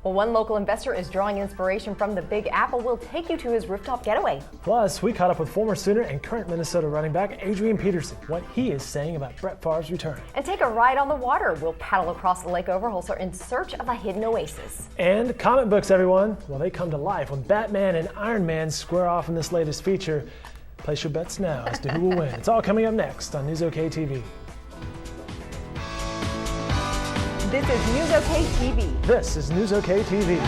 Well, one local investor is drawing inspiration from the Big Apple. We'll take you to his rooftop getaway. Plus, we caught up with former Sooner and current Minnesota running back Adrian Peterson, what he is saying about Brett Favre's return. And take a ride on the water. We'll paddle across the Lake Overholser in search of a hidden oasis. And comic books, everyone. Well, they come to life when Batman and Iron Man square off in this latest feature. Place your bets now as to who will win. It's all coming up next on NewsOK TV. This is NewsOK TV. This is NewsOK TV.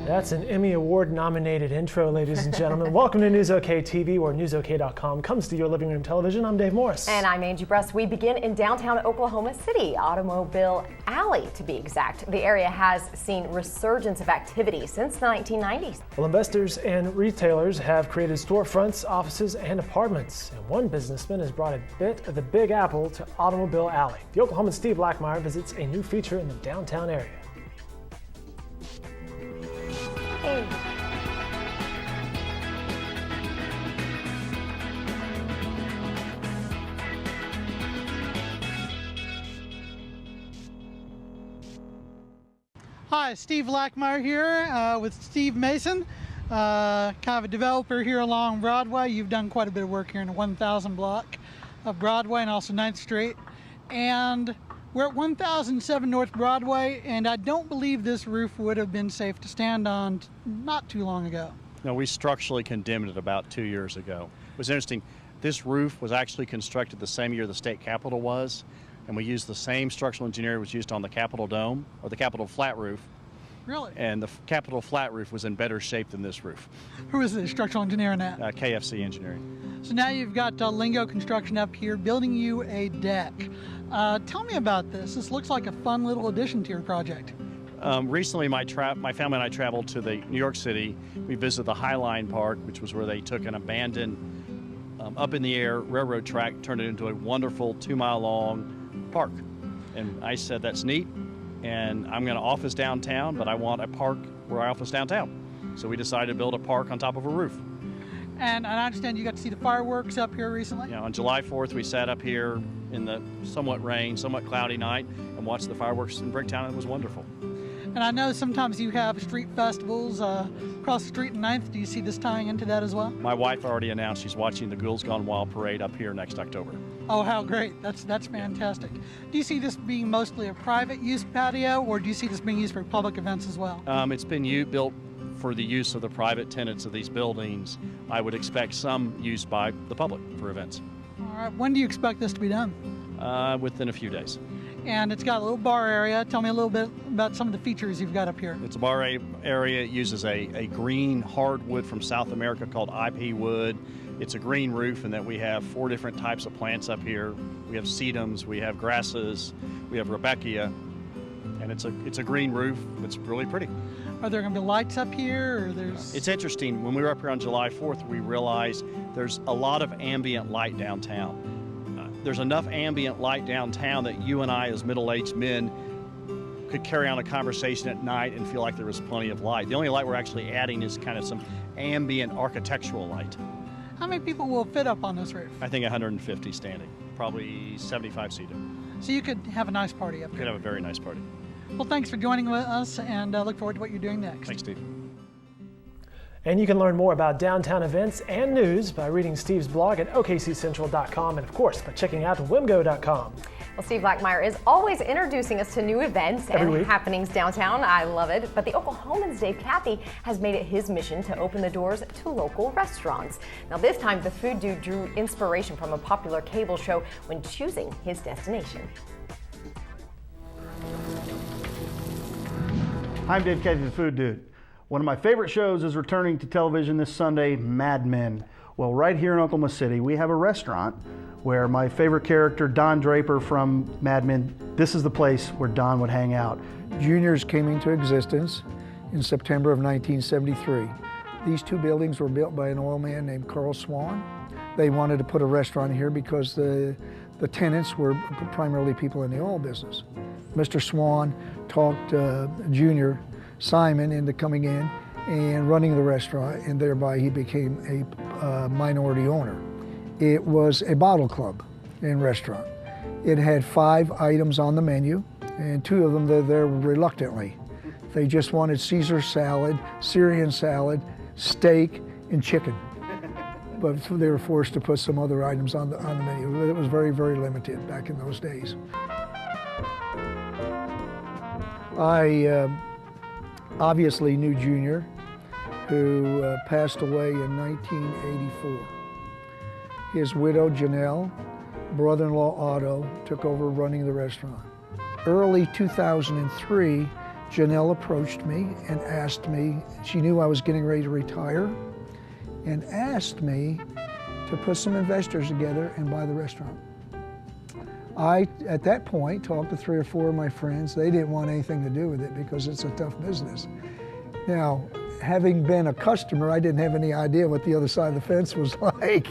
That's an Emmy Award nominated intro, ladies and gentlemen. Welcome to NewsOK TV, where NewsOK.com comes to your living room television. I'm Dave Morris. And I'm Angie Bress. We begin in downtown Oklahoma City, Automobile Alley to be exact. The area has seen resurgence of activity since the 1990s. Well, investors and retailers have created storefronts, offices, and apartments. And one businessman has brought a bit of the Big Apple to Automobile Alley. The Oklahoman Steve Blackmeyer visits a new feature in the downtown area. Hey. Hi, Steve Blackmeyer here with Steve Mason, kind of a developer here along Broadway. You've done quite a bit of work here in the 1000 block of Broadway and also 9th Street. And we're at 1007 North Broadway, and I don't believe this roof would have been safe to stand on not too long ago. No, we structurally condemned it about 2 years ago. It was interesting. This roof was actually constructed the same year the state capitol was, and we used the same structural engineering was used on the Capitol Dome, or the Capitol Flat Roof. Really? And the Capitol Flat Roof was in better shape than this roof. Who is the structural engineer in that? KFC Engineering. So now you've got Lingo Construction up here building you a deck. Tell me about this. This looks like a fun little addition to your project. Recently, my family and I traveled to New York City. We visited the High Line Park, which was where they took an abandoned, up-in-the-air railroad track, turned it into a wonderful 2-mile-long park. And I said, that's neat, and I'm going to office downtown, but I want a park where I office downtown. So we decided to build a park on top of a roof. And I understand you got to see the fireworks up here recently? Yeah, on July 4th, we sat up here in the somewhat cloudy night and watched the fireworks in Bricktown, and it was wonderful. And I know sometimes you have street festivals across the street in 9th. Do you see this tying into that as well? My wife already announced she's watching the Ghouls Gone Wild parade up here next October. Oh, how great. That's fantastic. Do you see this being mostly a private use patio, or do you see this being used for public events as well? It's been built for the use of the private tenants of these buildings. I would expect some use by the public for events. All right. When do you expect this to be done? Within a few days. And it's got a little bar area. Tell me a little bit about some of the features you've got up here. It's a bar area. It uses a green hardwood from South America called IP wood. It's a green roof, and that we have 4 different types of plants up here. We have sedums, we have grasses, we have Rebecca, and it's a green roof. It's really pretty. Are there going to be lights up here? Or It's interesting. When we were up here on July 4th, we realized there's a lot of ambient light downtown. There's enough ambient light downtown that you and I, as middle-aged men, could carry on a conversation at night and feel like there was plenty of light. The only light we're actually adding is kind of some ambient architectural light. How many people will fit up on this roof? I think 150 standing, probably 75 seated. So you could have a nice party up here. Could have a very nice party. Well, thanks for joining with us, and look forward to what you're doing next. Thanks, Steve. And you can learn more about downtown events and news by reading Steve's blog at okccentral.com and, of course, by checking out wimgo.com. Well, Steve Blackmeyer is always introducing us to new events and happenings downtown. I love it. But the Oklahoman's Dave Cathy has made it his mission to open the doors to local restaurants. Now, this time, the food dude drew inspiration from a popular cable show when choosing his destination. I'm Dave Cathy, the Food Dude. One of my favorite shows is returning to television this Sunday, Mad Men. Well, right here in Oklahoma City, we have a restaurant where my favorite character, Don Draper from Mad Men, this is the place where Don would hang out. Juniors came into existence in September of 1973. These 2 buildings were built by an oil man named Carl Swan. They wanted to put a restaurant here because the tenants were primarily people in the oil business. Mr. Swan talked Junior Simon into coming in and running the restaurant, and thereby he became a minority owner. It was a bottle club and restaurant. It had 5 items on the menu, and 2 of them they're there reluctantly. They just wanted Caesar salad, Syrian salad, steak, and chicken. But they were forced to put some other items on the menu. It was very, very limited back in those days. I obviously knew Junior, who passed away in 1984. His widow, Janelle, brother-in-law, Otto, took over running the restaurant. Early 2003, Janelle approached me and asked me, she knew I was getting ready to retire, and asked me to put some investors together and buy the restaurant. I, at that point, talked to 3 or 4 of my friends. They didn't want anything to do with it because it's a tough business. Now, having been a customer, I didn't have any idea what the other side of the fence was like.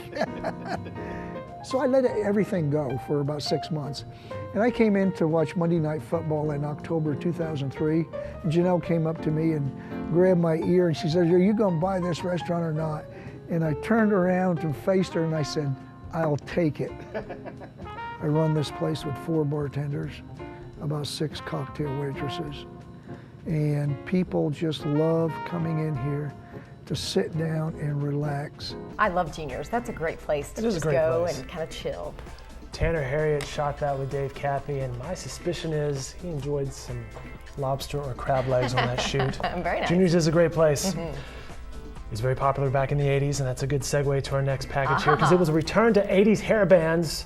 So I let everything go for about 6 months. And I came in to watch Monday Night Football in October 2003. And Janelle came up to me and grabbed my ear and she said, "Are you going to buy this restaurant or not?" And I turned around and faced her and I said, "I'll take it." I run this place with 4 bartenders, about 6 cocktail waitresses. And people just love coming in here to sit down and relax. I love Junior's. That's a great place to just go and kind of chill. Tanner Harriet shot that with Dave Cathy, and my suspicion is he enjoyed some lobster or crab legs on that shoot. Very nice. Junior's is a great place. It was very popular back in the 80s, and that's a good segue to our next package here, because it was a return to 80s hair bands.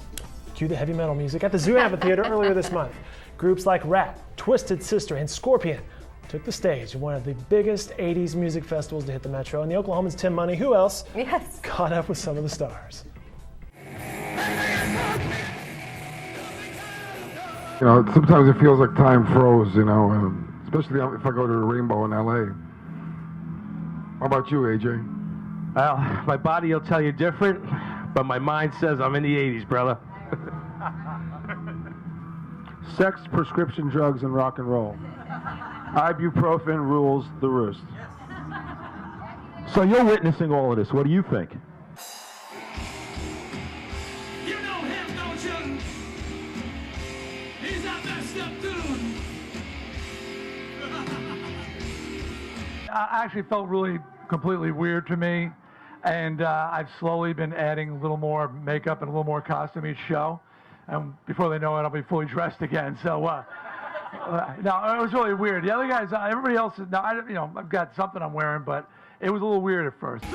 Cue the heavy metal music at the Zoo Amphitheater earlier this month. Groups like Rat, Twisted Sister, and Scorpion took the stage in one of the biggest 80s music festivals to hit the Metro, and the Oklahoman's Tim Money, who else, caught up with some of the stars. You know, sometimes it feels like time froze, you know, especially if I go to the Rainbow in LA. How about you, AJ? Well, my body will tell you different, but my mind says I'm in the 80s, brother. Sex, prescription drugs, and rock and roll. Ibuprofen rules the roost. So you're witnessing all of this. What do you think? You know him, don't you? He's not messed up, dude. I actually felt really completely weird to me, and I've slowly been adding a little more makeup and a little more costume each show, and before they know it, I'll be fully dressed again. So, no, it was really weird. The other guys, everybody else, I've got something I'm wearing, but it was a little weird at first.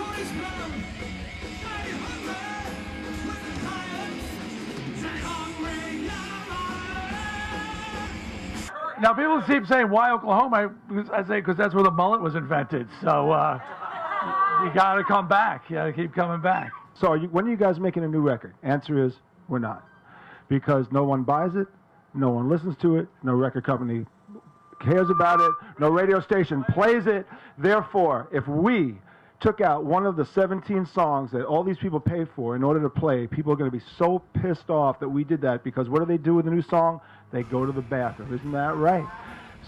Now, people keep saying, why Oklahoma? I say, because that's where the mullet was invented. So you got to come back. You got to keep coming back. So when are you guys making a new record? Answer is, we're not. Because no one buys it, no one listens to it, no record company cares about it, no radio station plays it. Therefore, if we took out one of the 17 songs that all these people paid for in order to play, people are going to be so pissed off that we did that, because what do they do with the new song? They go to the bathroom. Isn't that right?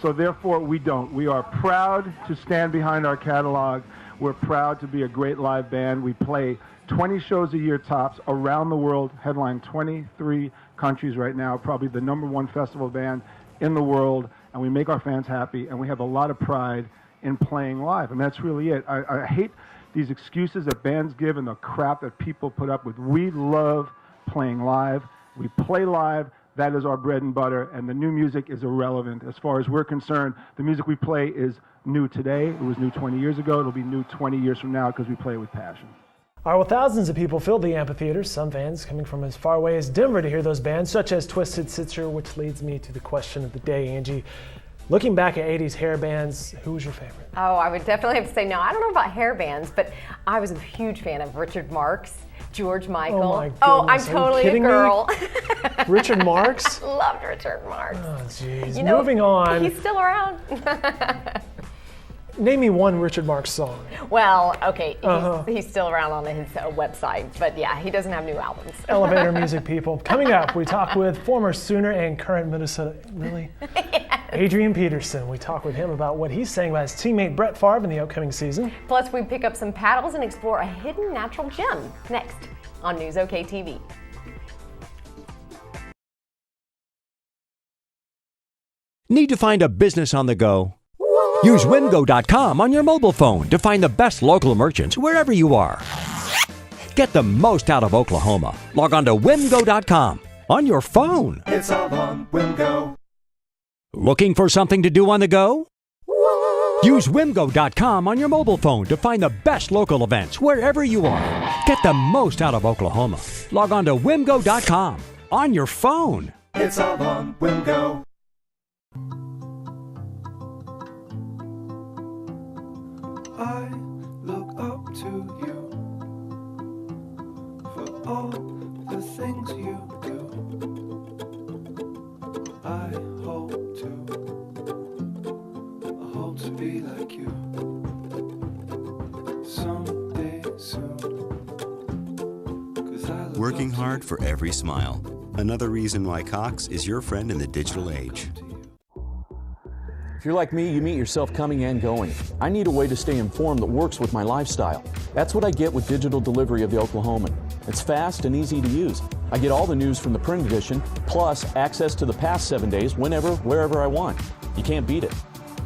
So therefore, we don't. We are proud to stand behind our catalog. We're proud to be a great live band. We play 20 shows a year tops around the world, headline 23 countries right now, probably the #1 festival band in the world, and we make our fans happy, and we have a lot of pride in playing live, and that's really it. I hate these excuses that bands give and the crap that people put up with. We love playing live. We play live. That is our bread and butter, and the new music is irrelevant. As far as we're concerned, the music we play is new today. It was new 20 years ago. It'll be new 20 years from now because we play it with passion. All right, well, thousands of people filled the amphitheater, some fans coming from as far away as Denver to hear those bands, such as Twisted Sister, which leads me to the question of the day, Angie. Looking back at 80s hair bands, who was your favorite? Oh, I would definitely have to say, no, I don't know about hair bands, but I was a huge fan of Richard Marx, George Michael. Oh, my goodness. Oh, I'm totally a girl. Richard Marx? Loved Richard Marx. Oh, jeez. You know, moving on. He's still around. Name me one Richard Marx song. Well, okay, he's still around on his website, but yeah, he doesn't have new albums. Elevator music, people. Coming up, we talk with former Sooner and current Minnesota, really? Yes. Adrian Peterson. We talk with him about what he's saying about his teammate Brett Favre in the upcoming season. Plus, we pick up some paddles and explore a hidden natural gem. Next on NewsOK TV. Need to find a business on the go? Use wimgo.com on your mobile phone to find the best local merchants wherever you are. Get the most out of Oklahoma. Log on to wimgo.com on your phone. It's all on Wimgo. Looking for something to do on the go? Use wimgo.com on your mobile phone to find the best local events wherever you are. Get the most out of Oklahoma. Log on to wimgo.com on your phone. It's all on Wimgo. I look up to you for all the things you do. I hope to be like you someday soon. Working hard for every smile. Another reason why Cox is your friend in the digital age. If you're like me, you meet yourself coming and going. I need a way to stay informed that works with my lifestyle. That's what I get with digital delivery of the Oklahoman. It's fast and easy to use. I get all the news from the print edition, plus access to the past 7 days whenever, wherever I want. You can't beat it.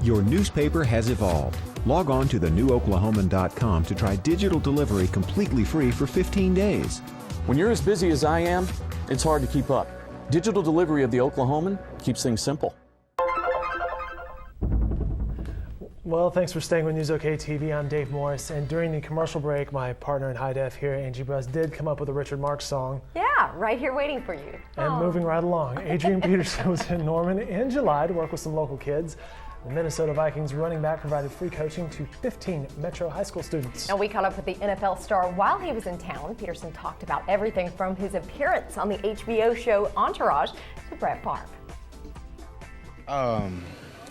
Your newspaper has evolved. Log on to thenewOklahoman.com to try digital delivery completely free for 15 days. When you're as busy as I am, it's hard to keep up. Digital delivery of the Oklahoman keeps things simple. Well, thanks for staying with NewsOK TV. I'm Dave Morris, and during the commercial break, my partner in High Def here, Angie Brus, did come up with a Richard Marx song. Yeah, right here waiting for you. And moving right along, Adrian Peterson was in Norman in July to work with some local kids. The Minnesota Vikings running back provided free coaching to 15 Metro high school students. And we caught up with the NFL star while he was in town. Peterson talked about everything from his appearance on the HBO show Entourage to Brett Favre.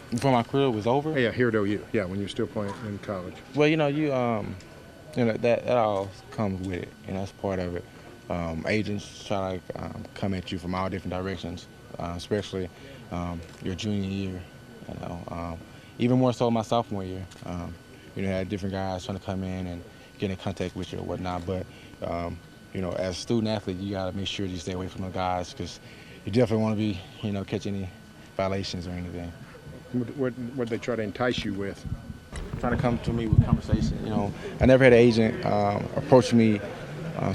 Before my career was over? Yeah, here at OU. Yeah, when you're still playing in college. Well, that all comes with it, and that's part of it. Agents try to come at you from all different directions, especially your junior year. Even more so my sophomore year. Had different guys trying to come in and get in contact with you or whatnot. But as a student athlete, you got to make sure you stay away from the guys because you definitely want to be, catch any violations or anything. What they try to entice you with? Trying to come to me with conversation. I never had an agent approach me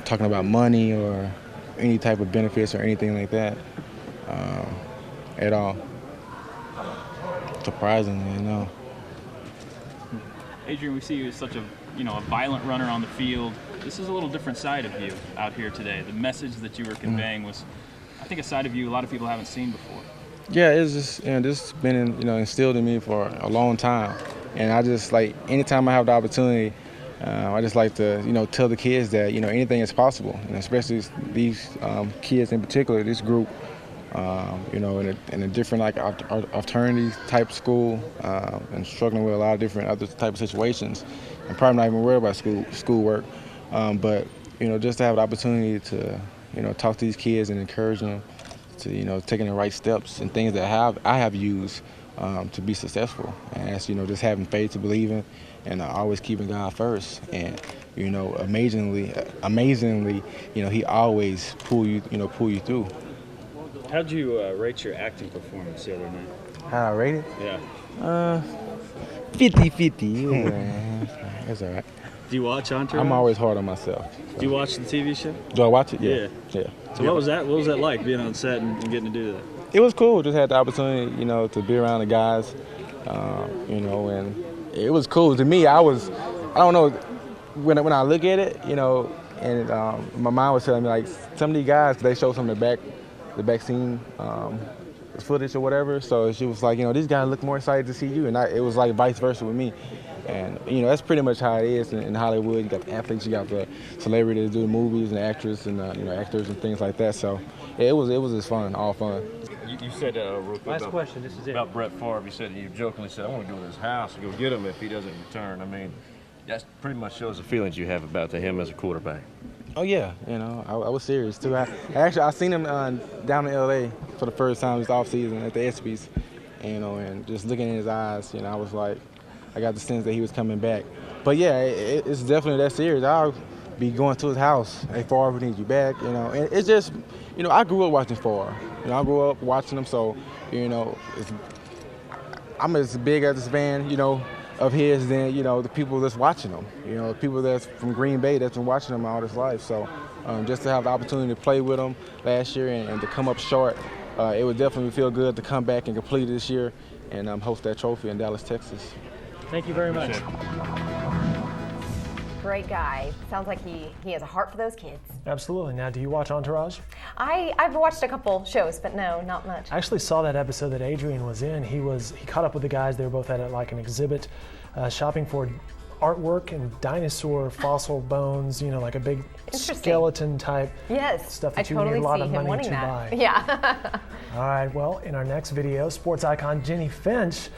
talking about money or any type of benefits or anything like that at all. Surprisingly, no. Adrian, we see you as such a violent runner on the field. This is a little different side of you out here today. The message that you were conveying was, I think, a side of you a lot of people haven't seen before. Yeah, it's just this has been instilled in me for a long time, and I just anytime I have the opportunity, I just like to tell the kids that anything is possible, and especially these kids in particular, this group, in a different alternative type school, and struggling with a lot of different other type of situations, and probably not even worried about schoolwork, but just to have the opportunity to talk to these kids and encourage them to taking the right steps and things that I have used to be successful, and that's just having faith to believe in, and always keeping God first, and amazingly he always pull you through. How'd you rate your acting performance the other night? How I rate it? Yeah. 50-50. That's all right. Do you watch Entourage? I'm always hard on myself. Do you watch the TV show? Do I watch it? Yeah. So what was that? What was that like being on set and getting to do that? It was cool. Just had the opportunity, to be around the guys, and it was cool. To me, I don't know, when I look at it, and my mind was telling me some of these guys, they show some of the back scene footage or whatever. So she was like, these guys look more excited to see you, and it was vice versa with me. And that's pretty much how it is in Hollywood. You got the athletes, you got the celebrities that do the movies, and the actors and actors and things like that. So it was just fun, all fun. You said real quick Last question, this is it. About Brett Favre. You said, you jokingly said, I want to go to his house and go get him if he doesn't return. I mean, that pretty much shows the feelings you have about him as a quarterback. Oh yeah, you know, I was serious too. I seen him down in LA for the first time this off season at the ESPYs, you know, and just looking in his eyes, you know, I was like, I got the sense that he was coming back. But yeah, it's definitely that serious. I'll be going to his house. Hey, Favre, we need you back, you know. And it's just, you know, I grew up watching Favre. You know, I grew up watching him, so, you know, I'm as big as a fan, you know, of his than, you know, the people that's watching him. You know, the people that's from Green Bay that's been watching him all his life. So just to have the opportunity to play with him last year and to come up short, it would definitely feel good to come back and complete it this year and host that trophy in Dallas, Texas. Thank you very much. Great guy. Sounds like he has a heart for those kids. Absolutely. Now, do you watch Entourage? I've watched a couple shows, but no, not much. I actually saw that episode that Adrian was in. He caught up with the guys. They were both at like an exhibit, shopping for artwork and dinosaur fossil bones. You know, like a big skeleton type stuff that you need a lot of money to buy. Yeah. All right. Well, in our next video, sports icon Jenny Finch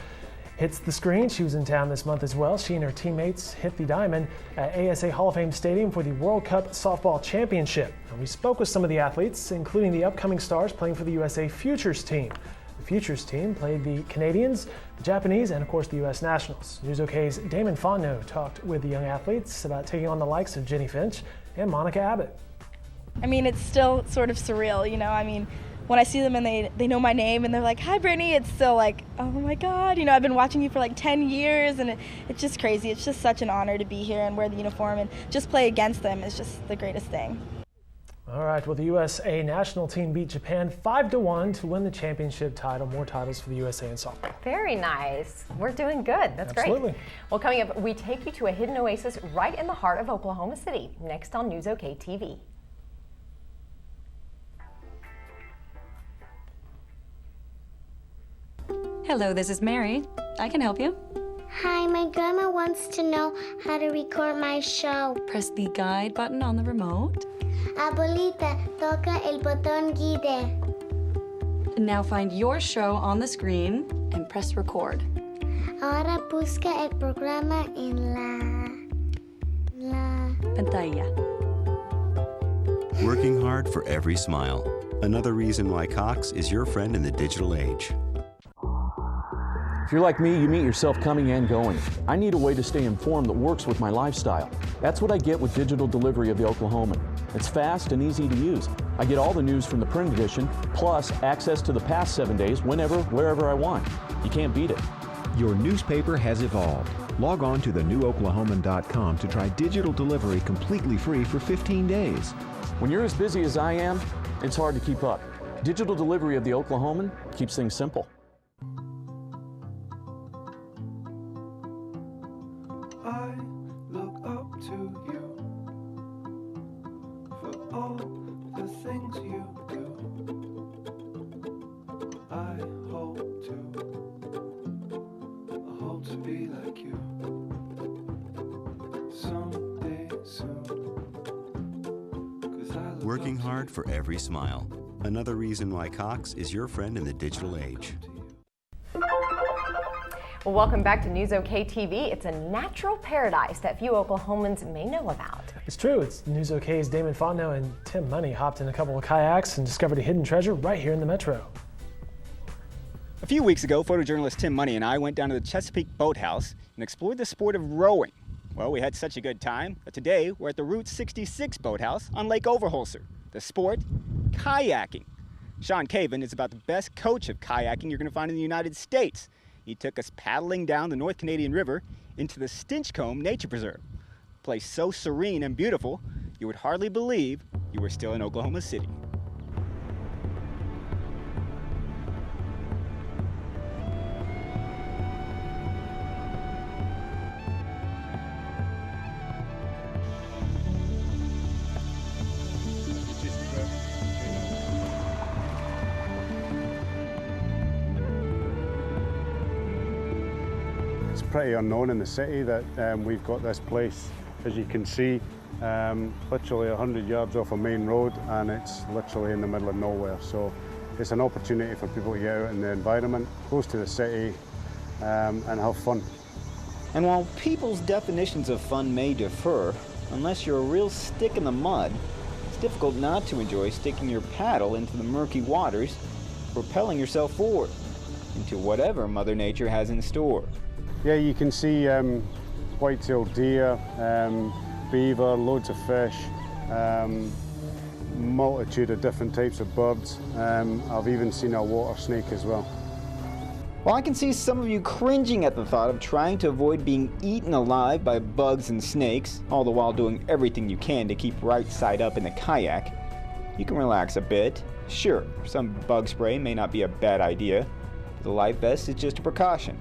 hits the screen. She was in town this month as well. She and her teammates hit the diamond at ASA Hall of Fame Stadium for the World Cup Softball Championship. And we spoke with some of the athletes, including the upcoming stars playing for the USA Futures team. The Futures team played the Canadians, the Japanese, and of course the US Nationals. NewsOK's Damon Fonno talked with the young athletes about taking on the likes of Jenny Finch and Monica Abbott. I mean, it's still sort of surreal, you know, I mean, when I see them and they know my name and they're like, hi, Brittany, it's still like, oh my God, you know, I've been watching you for like 10 years and it's just crazy. It's just such an honor to be here and wear the uniform and just play against them is just the greatest thing. All right, well, the USA national team beat Japan 5-1 to win the championship title. More titles for the USA in softball. Very nice. We're doing good. That's Absolutely. Great. Well, coming up, we take you to a hidden oasis right in the heart of Oklahoma City, next on NewsOK TV. Hello, this is Mary. I can help you. Hi, my grandma wants to know how to record my show. Press the guide button on the remote. Abuelita, toca el botón guide. Now find your show on the screen and press record. Ahora busca el programa en la pantalla. Working hard for every smile. Another reason why Cox is your friend in the digital age. If you're like me, you meet yourself coming and going. I need a way to stay informed that works with my lifestyle. That's what I get with digital delivery of the Oklahoman. It's fast and easy to use. I get all the news from the print edition, plus access to the past 7 days whenever, wherever I want. You can't beat it. Your newspaper has evolved. Log on to thenewOklahoman.com to try digital delivery completely free for 15 days. When you're as busy as I am, it's hard to keep up. Digital delivery of the Oklahoman keeps things simple. I look up to you for all the things you do. I hope to be like you someday soon. Working hard for every smile. Another reason why Cox is your friend in the digital age. Well, welcome back to NewsOK TV. It's a natural paradise that few Oklahomans may know about. It's true. It's NewsOK's Damon Fonno and Tim Money hopped in a couple of kayaks and discovered a hidden treasure right here in the metro. A few weeks ago, photojournalist Tim Money and I went down to the Chesapeake Boathouse and explored the sport of rowing. Well, we had such a good time, but today we're at the Route 66 Boathouse on Lake Overholser. The sport, kayaking. Sean Caven is about the best coach of kayaking you're going to find in the United States. He took us paddling down the North Canadian River into the Stinchcombe Nature Preserve. A place so serene and beautiful, you would hardly believe you were still in Oklahoma City. It's pretty unknown in the city that we've got this place, as you can see, literally 100 yards off a main road, and it's literally in the middle of nowhere. So it's an opportunity for people to get out in the environment, close to the city, and have fun. And while people's definitions of fun may differ, unless you're a real stick in the mud, it's difficult not to enjoy sticking your paddle into the murky waters, propelling yourself forward into whatever Mother Nature has in store. Yeah, you can see white-tailed deer, beaver, loads of fish, multitude of different types of birds. I've even seen a water snake as well. Well, I can see some of you cringing at the thought of trying to avoid being eaten alive by bugs and snakes, all the while doing everything you can to keep right side up in the kayak. You can relax a bit. Sure, some bug spray may not be a bad idea, but the life vest is just a precaution.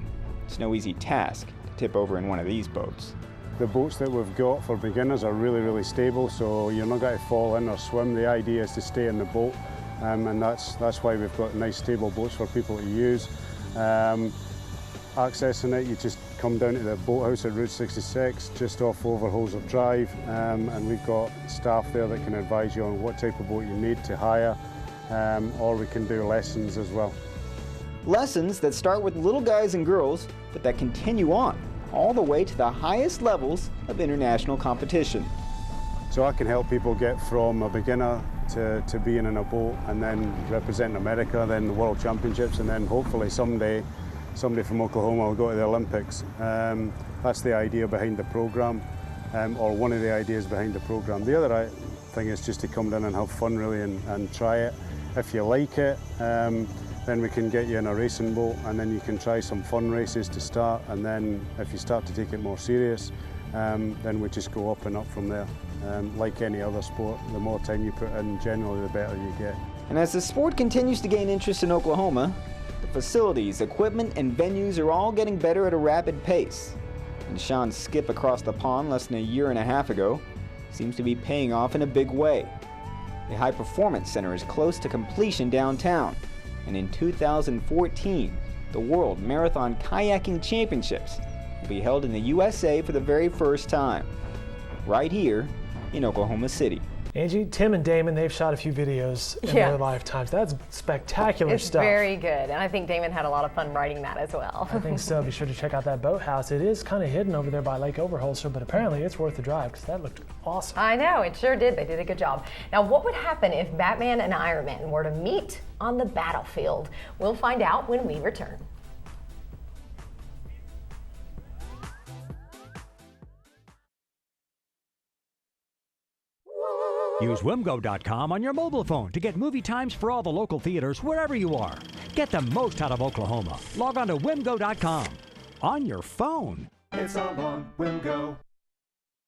It's no easy task to tip over in one of these boats. The boats that we've got for beginners are really, really stable, so you're not going to fall in or swim. The idea is to stay in the boat, and that's why we've got nice stable boats for people to use. Accessing it, you just come down to the boathouse at Route 66, just off Overholser Drive, and we've got staff there that can advise you on what type of boat you need to hire, or we can do lessons as well. Lessons that start with little guys and girls, but that continue on, all the way to the highest levels of international competition. So I can help people get from a beginner to being in a boat and then representing America, then the World Championships, and then hopefully someday somebody from Oklahoma will go to the Olympics. That's the idea behind the program, or one of the ideas behind the program. The other thing is just to come down and have fun really and try it. If you like it, then we can get you in a racing boat, and then you can try some fun races to start, and then if you start to take it more serious, then we just go up and up from there. Like any other sport, the more time you put in, generally the better you get. And as the sport continues to gain interest in Oklahoma, the facilities, equipment, and venues are all getting better at a rapid pace. And Sean's skip across the pond less than a year and a half ago seems to be paying off in a big way. The High Performance Center is close to completion downtown, and in 2014, the World Marathon Kayaking Championships will be held in the USA for the very first time, right here in Oklahoma City. Angie, Tim and Damon, they've shot a few videos in their lifetimes. That's spectacular stuff. It's very good, and I think Damon had a lot of fun writing that as well. I think so. Be sure to check out that boathouse. It is kind of hidden over there by Lake Overholser, but apparently it's worth the drive because that looked awesome. I know, it sure did. They did a good job. Now, what would happen if Batman and Iron Man were to meet on the battlefield? We'll find out when we return. Use WimGo.com on your mobile phone to get movie times for all the local theaters wherever you are. Get the most out of Oklahoma. Log on to WimGo.com on your phone. It's all on WimGo.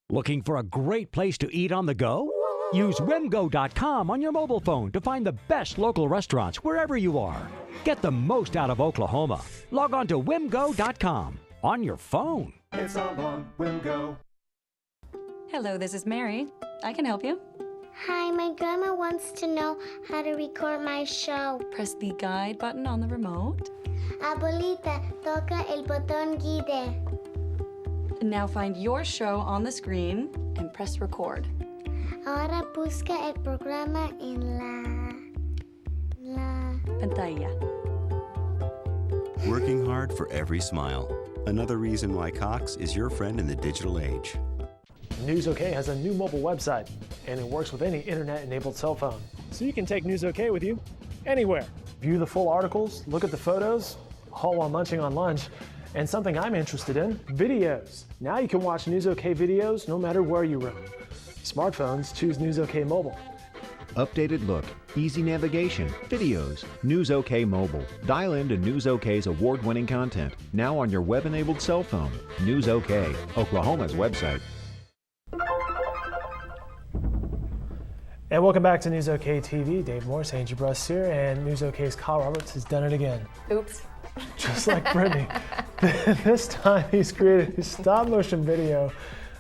Looking for a great place to eat on the go? Use WimGo.com on your mobile phone to find the best local restaurants wherever you are. Get the most out of Oklahoma. Log on to WimGo.com on your phone. It's all on WimGo. Hello, this is Mary. I can help you. Hi, my grandma wants to know how to record my show. Press the guide button on the remote. Abuelita, toca el botón guide. Now find your show on the screen and press record. Ahora busca el programa en la pantalla. Working hard for every smile. Another reason why Cox is your friend in the digital age. NewsOK has a new mobile website, and it works with any internet-enabled cell phone. So you can take NewsOK with you anywhere. View the full articles, look at the photos, all while munching on lunch. And something I'm interested in, videos. Now you can watch NewsOK videos no matter where you roam. Smartphones, choose NewsOK Mobile. Updated look, easy navigation, videos, NewsOK Mobile. Dial into NewsOK's award-winning content, now on your web-enabled cell phone. NewsOK, Oklahoma's website. And welcome back to NewsOK TV. Dave Morris, Angie Bruss here, and NewsOK's Kyle Roberts has done it again. Oops. Just like Brittany. This time he's created a stop-motion video.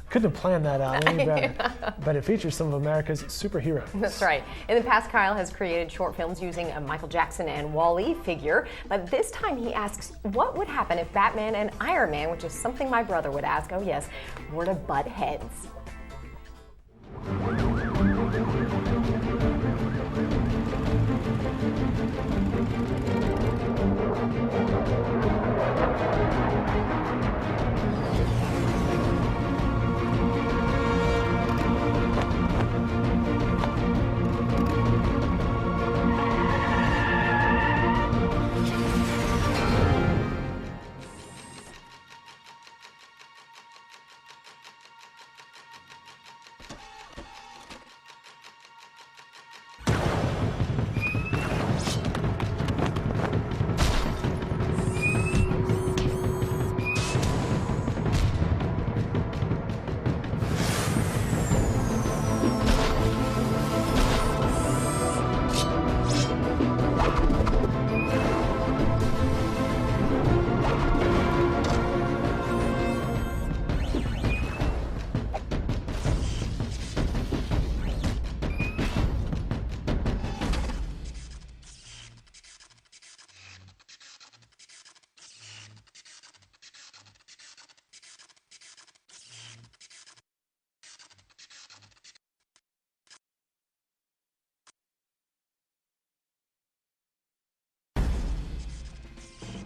Couldn't have planned that out any better. But it features some of America's superheroes. That's right. In the past, Kyle has created short films using a Michael Jackson and Wall-E figure. But this time he asks, what would happen if Batman and Iron Man, which is something my brother would ask, oh yes, were to butt heads?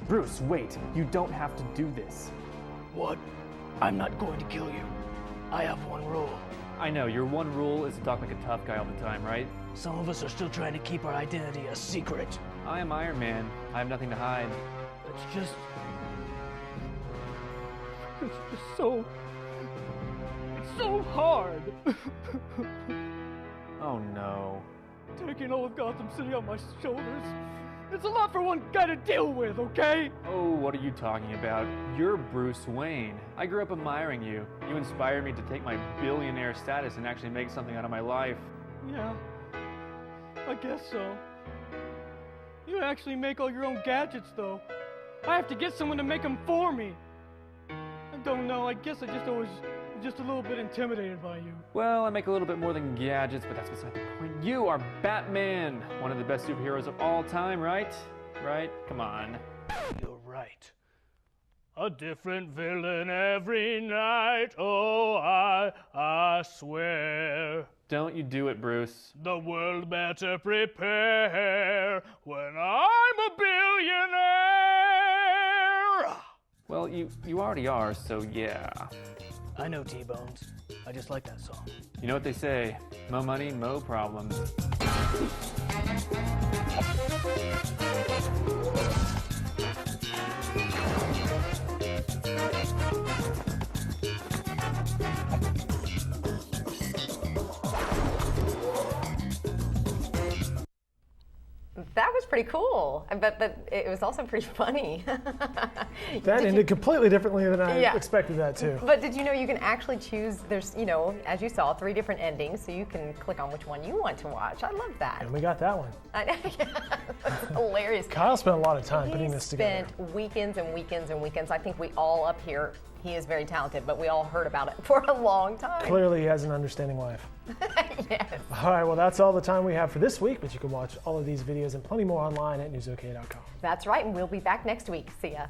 Bruce, wait. You don't have to do this. What? I'm not going to kill you. I have one rule. I know, your one rule is to talk like a tough guy all the time, right? Some of us are still trying to keep our identity a secret. I am Iron Man. I have nothing to hide. It's just so... It's so hard. Oh no. Taking all of Gotham City on my shoulders. It's a lot for one guy to deal with, okay? Oh, what are you talking about? You're Bruce Wayne. I grew up admiring you. You inspired me to take my billionaire status and actually make something out of my life. Yeah, I guess so. You actually make all your own gadgets, though. I have to get someone to make them for me. I don't know, I guess I just always just a little bit intimidated by you. Well, I make a little bit more than gadgets, but that's beside the point. You are Batman, one of the best superheroes of all time, right? Right? Come on. You're right. A different villain every night, oh, I swear. Don't you do it, Bruce. The world better prepare when I'm a billionaire. Well, you already are, so yeah. I know T-Bones. I just like that song. You know what they say, mo money, mo problems. That was pretty cool, but it was also pretty funny. That ended completely differently than I expected that to. But did you know you can actually choose, there's, you know, as you saw, 3 different endings, so you can click on which one you want to watch. I love that. And we got that one. That's hilarious. Kyle spent a lot of time putting this together. He spent weekends and weekends and weekends. I think we all up here, he is very talented, but we all heard about it for a long time. Clearly he has an understanding wife. Yes. All right, well, that's all the time we have for this week, but you can watch all of these videos and plenty more online at newsok.com. That's right, and we'll be back next week. See ya.